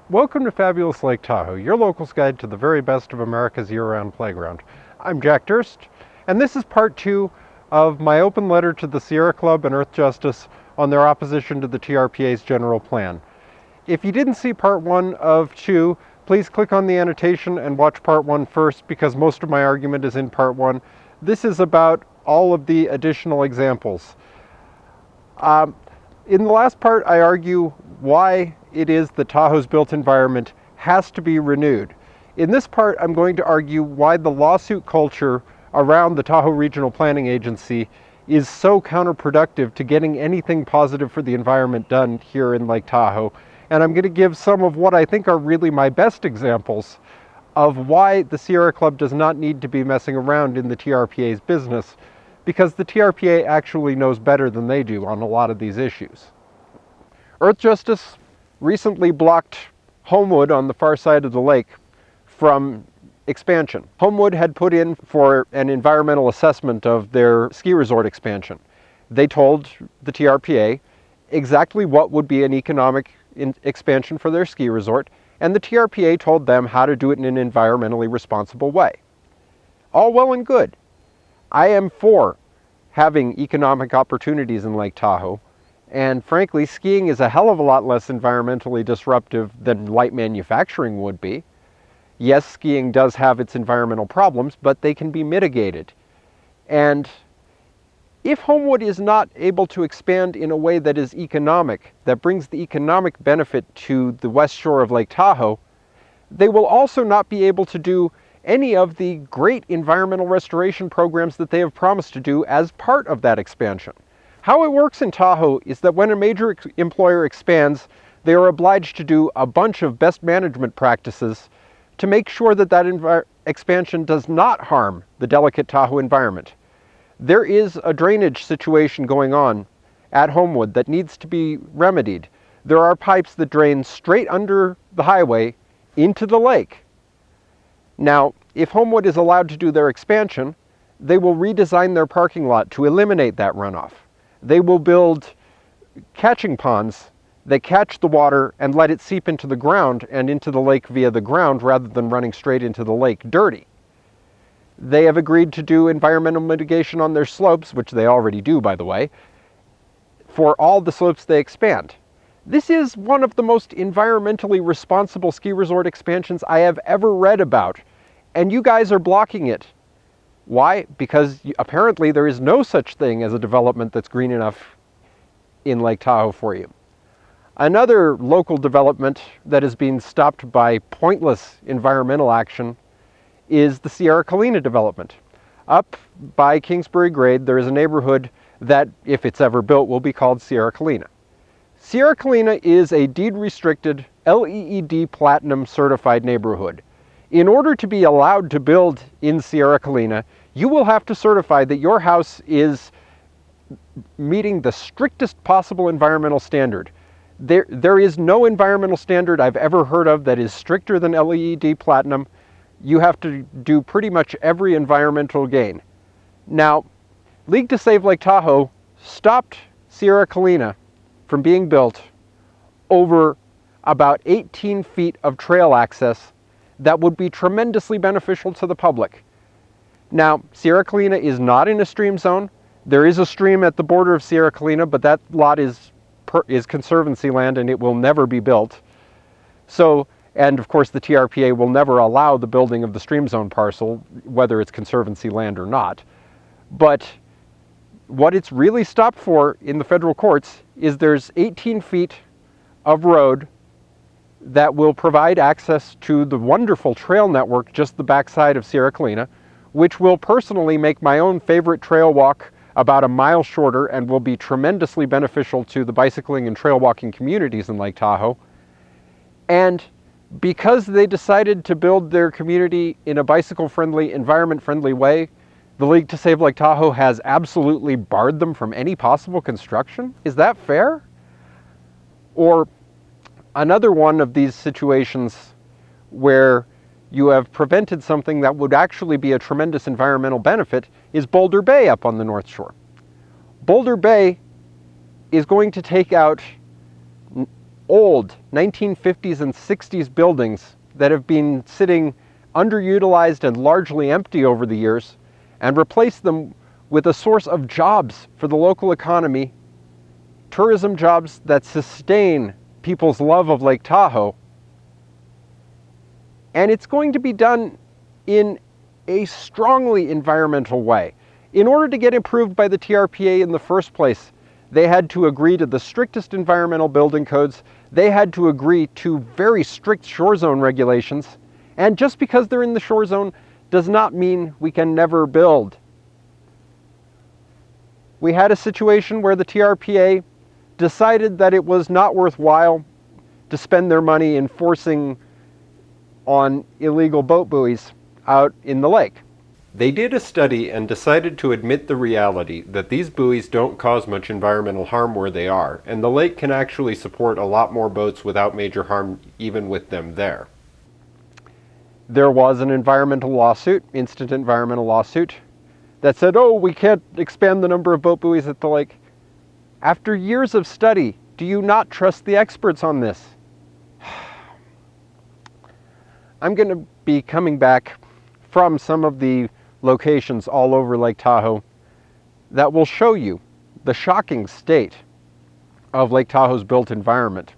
Welcome to fabulous Lake Tahoe, your local's guide to the very best of America's year-round playground. I'm Jack Durst, and this is part 2 of my open letter to the Sierra Club and Earthjustice on their opposition to the TRPA's general plan. If you didn't see part 1 of 2, please click on the annotation and watch part 1 first, because most of my argument is in part 1. This is about all of the additional examples. In the last part, I argue why it is that Tahoe's built environment has to be renewed. In this part, I'm going to argue why the lawsuit culture around the Tahoe Regional Planning Agency is so counterproductive to getting anything positive for the environment done here in Lake Tahoe. And I'm going to give some of what I think are really my best examples of why the Sierra Club does not need to be messing around in the TRPA's business, because the TRPA actually knows better than they do on a lot of these issues. Earthjustice recently blocked Homewood on the far side of the lake from expansion. Homewood had put in for an environmental assessment of their ski resort expansion. They told the TRPA exactly what would be an economic expansion for their ski resort, and the TRPA told them how to do it in an environmentally responsible way. All well and good. I am for having economic opportunities in Lake Tahoe, and frankly, skiing is a hell of a lot less environmentally disruptive than light manufacturing would be. Yes, skiing does have its environmental problems, but they can be mitigated. And if Homewood is not able to expand in a way that is economic, that brings the economic benefit to the west shore of Lake Tahoe, they will also not be able to do any of the great environmental restoration programs that they have promised to do as part of that expansion. How it works in Tahoe is that when a major employer expands, they are obliged to do a bunch of best management practices to make sure that that expansion does not harm the delicate Tahoe environment. There is a drainage situation going on at Homewood that needs to be remedied. There are pipes that drain straight under the highway into the lake. Now, if Homewood is allowed to do their expansion, they will redesign their parking lot to eliminate that runoff. They will build catching ponds that catch the water and let it seep into the ground and into the lake via the ground rather than running straight into the lake dirty. They have agreed to do environmental mitigation on their slopes, which they already do, by the way, for all the slopes they expand. This is one of the most environmentally responsible ski resort expansions I have ever read about, and you guys are blocking it. Why? Because apparently there is no such thing as a development that's green enough in Lake Tahoe for you. Another local development that is being stopped by pointless environmental action is the Sierra Colina development. Up by Kingsbury Grade, there is a neighborhood that, if it's ever built, will be called Sierra Colina. Sierra Colina is a deed-restricted, LEED Platinum certified neighborhood. In order to be allowed to build in Sierra Colina, you will have to certify that your house is meeting the strictest possible environmental standard. There is no environmental standard I've ever heard of that is stricter than LEED Platinum. You have to do pretty much every environmental gain. Now, League to Save Lake Tahoe stopped Sierra Colina from being built over about 18 feet of trail access that would be tremendously beneficial to the public. Now, Sierra Colina is not in a stream zone. There is a stream at the border of Sierra Colina, but that lot is conservancy land and it will never be built. So, and of course the TRPA will never allow the building of the stream zone parcel, whether it's conservancy land or not. But what it's really stopped for in the federal courts is there's 18 feet of road that will provide access to the wonderful trail network just the backside of Sierra Colina, which will personally make my own favorite trail walk about a mile shorter and will be tremendously beneficial to the bicycling and trail walking communities in Lake Tahoe. And because they decided to build their community in a bicycle-friendly, environment-friendly way, the League to Save Lake Tahoe has absolutely barred them from any possible construction? Is that fair? Or another one of these situations where you have prevented something that would actually be a tremendous environmental benefit is Boulder Bay up on the North Shore. Boulder Bay is going to take out old 1950s and 60s buildings that have been sitting underutilized and largely empty over the years and replace them with a source of jobs for the local economy, tourism jobs that sustain people's love of Lake Tahoe. And it's going to be done in a strongly environmental way. In order to get approved by the TRPA in the first place, they had to agree to the strictest environmental building codes. They had to agree to very strict shore zone regulations. And just because they're in the shore zone does not mean we can never build. We had a situation where the TRPA decided that it was not worthwhile to spend their money enforcing on illegal boat buoys out in the lake. They did a study and decided to admit the reality that these buoys don't cause much environmental harm where they are, and the lake can actually support a lot more boats without major harm even with them there. There was an environmental lawsuit, instant environmental lawsuit, that said, oh, we can't expand the number of boat buoys at the lake. After years of study, do you not trust the experts on this? I'm going to be coming back from some of the locations all over Lake Tahoe that will show you the shocking state of Lake Tahoe's built environment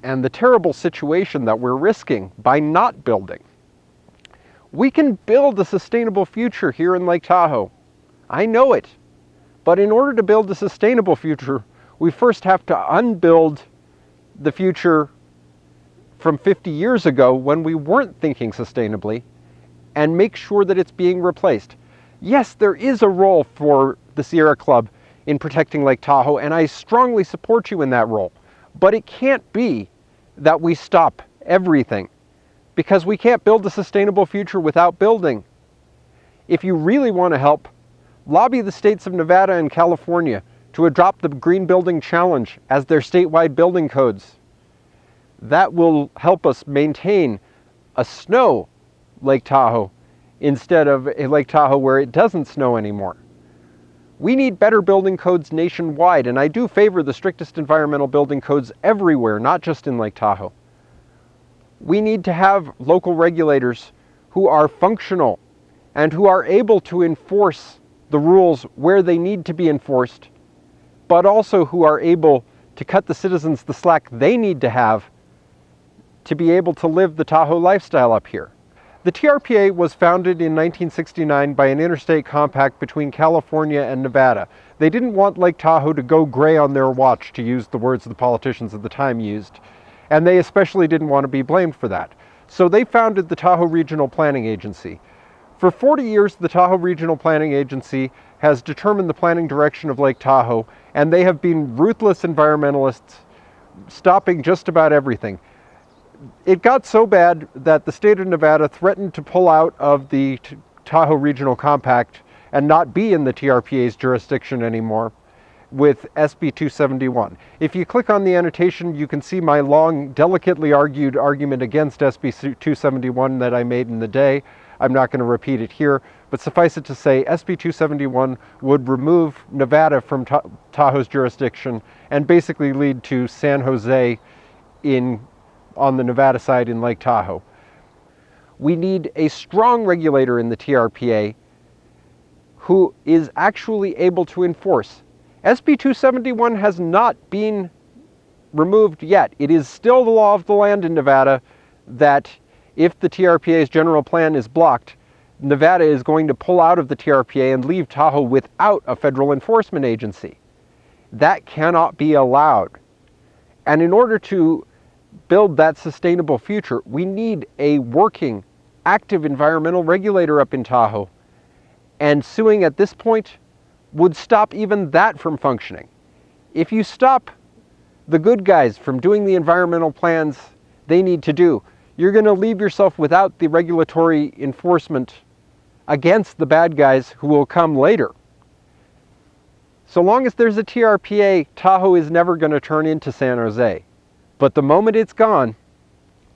and the terrible situation that we're risking by not building. We can build a sustainable future here in Lake Tahoe. I know it. But in order to build a sustainable future, we first have to unbuild the future from 50 years ago when we weren't thinking sustainably and make sure that it's being replaced. Yes, there is a role for the Sierra Club in protecting Lake Tahoe, and I strongly support you in that role. But it can't be that we stop everything, because we can't build a sustainable future without building. If you really want to help, lobby the states of Nevada and California to adopt the Green Building Challenge as their statewide building codes. That will help us maintain a snow Lake Tahoe instead of a Lake Tahoe where it doesn't snow anymore. We need better building codes nationwide, and I do favor the strictest environmental building codes everywhere, not just in Lake Tahoe. We need to have local regulators who are functional and who are able to enforce the rules where they need to be enforced, but also who are able to cut the citizens the slack they need to have to be able to live the Tahoe lifestyle up here. The TRPA was founded in 1969 by an interstate compact between California and Nevada. They didn't want Lake Tahoe to go gray on their watch, to use the words the politicians at the time used, and they especially didn't want to be blamed for that. So they founded the Tahoe Regional Planning Agency. For 40 years, the Tahoe Regional Planning Agency has determined the planning direction of Lake Tahoe, and they have been ruthless environmentalists, stopping just about everything. It got so bad that the state of Nevada threatened to pull out of the Tahoe Regional Compact and not be in the TRPA's jurisdiction anymore with SB 271. If you click on the annotation, you can see my long, delicately argued argument against SB 271 that I made in the day. I'm not going to repeat it here, but suffice it to say, SB 271 would remove Nevada from Tahoe's jurisdiction and basically lead to San Jose on the Nevada side in Lake Tahoe. We need a strong regulator in the TRPA who is actually able to enforce. SB 271 has not been removed yet. It is still the law of the land in Nevada that if the TRPA's general plan is blocked, Nevada is going to pull out of the TRPA and leave Tahoe without a federal enforcement agency. That cannot be allowed. And in order to build that sustainable future, we need a working, active environmental regulator up in Tahoe. And suing at this point would stop even that from functioning. If you stop the good guys from doing the environmental plans they need to do, you're going to leave yourself without the regulatory enforcement against the bad guys who will come later. So long as there's a TRPA, Tahoe is never going to turn into San Jose. But the moment it's gone,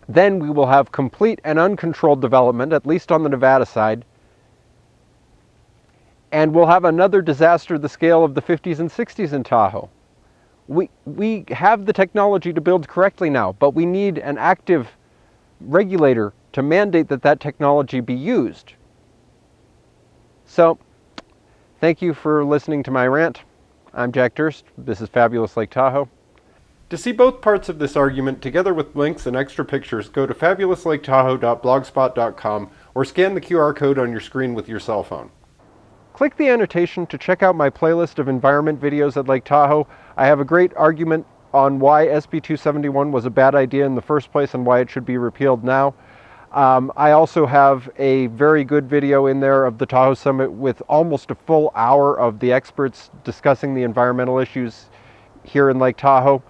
then we will have complete and uncontrolled development, at least on the Nevada side, and we'll have another disaster the scale of the 50s and 60s in Tahoe, We have the technology to build correctly now, but we need an active regulator to mandate that that technology be used. So, thank you for listening to my rant. I'm Jack Durst. This is Fabulous Lake Tahoe. To see both parts of this argument, together with links and extra pictures, go to fabulouslaketahoe.blogspot.com or scan the QR code on your screen with your cell phone. Click the annotation to check out my playlist of environment videos at Lake Tahoe. I have a great argument on why SB 271 was a bad idea in the first place and why it should be repealed now. I also have a very good video in there of the Tahoe Summit with almost a full hour of the experts discussing the environmental issues here in Lake Tahoe.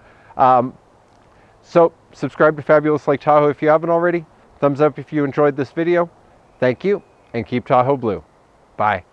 So subscribe to Fabulous Lake Tahoe if you haven't already. Thumbs up if you enjoyed this video. Thank you, and keep Tahoe blue. Bye.